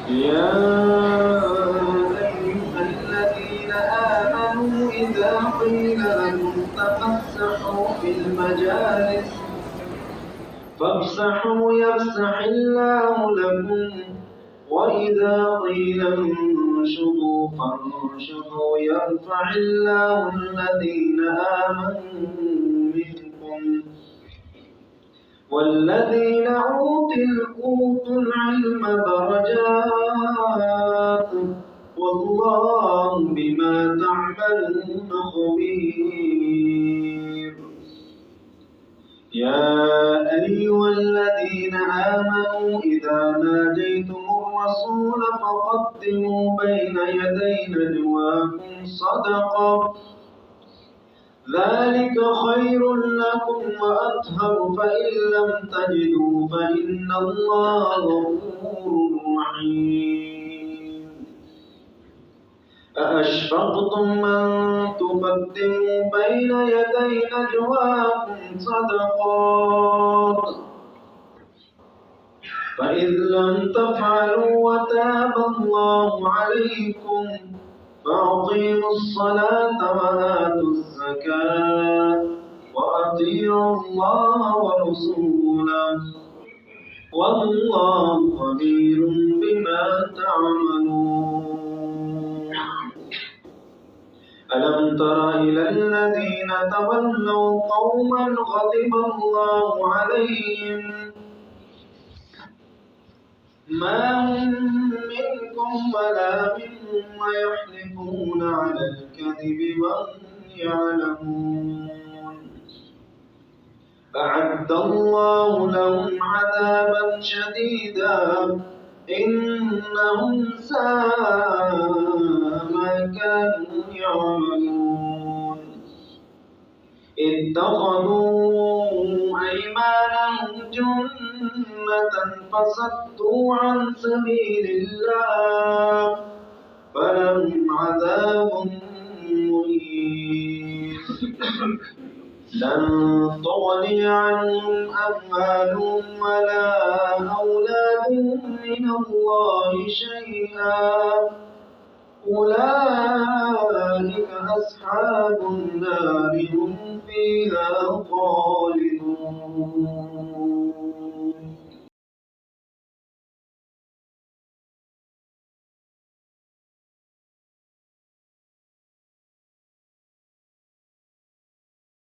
يا أيها الذين آمنوا إذا قيل لكم تفسحوا في المجالس فافسحوا يفسح الله لكم وإذا قيل انشدوا فانشدوا يرفع الله الذين آمنوا منكم والذين أوتوا العلم درجات والله بما تعملون خبير. يا أيها الذين آمنوا إذا ناجيتم الرسول فقدموا بين يدي نجواكم صدقة ذلك خير لكم وأطهر فإن لم تجدوا فإن الله غفور رحيم. أأشفقتم أن تقدموا بين يدي نجواكم صدقات فإذ لم تفعلوا وتاب الله عليكم فأقيموا الصلاة وآتوا الزكاة وأطيعوا الله ورسوله والله خبير بما تعملون. ألم تر إلى الذين تولوا قوما غضب الله عليهم ما هم منكم ولا منهم ويحلفون على الكذب وهم يعلمون. أعد الله لهم عذابا شديدا إنهم ساء ما كانوا يعملون. اتخذوا أيمانهم جنة فصدوا عن سبيل الله فلهم عذاب مهين. لن تغني عنهم أموالهم ولا أولادهم من الله شيئا أولئك أصحاب النار هم فيها خالدون.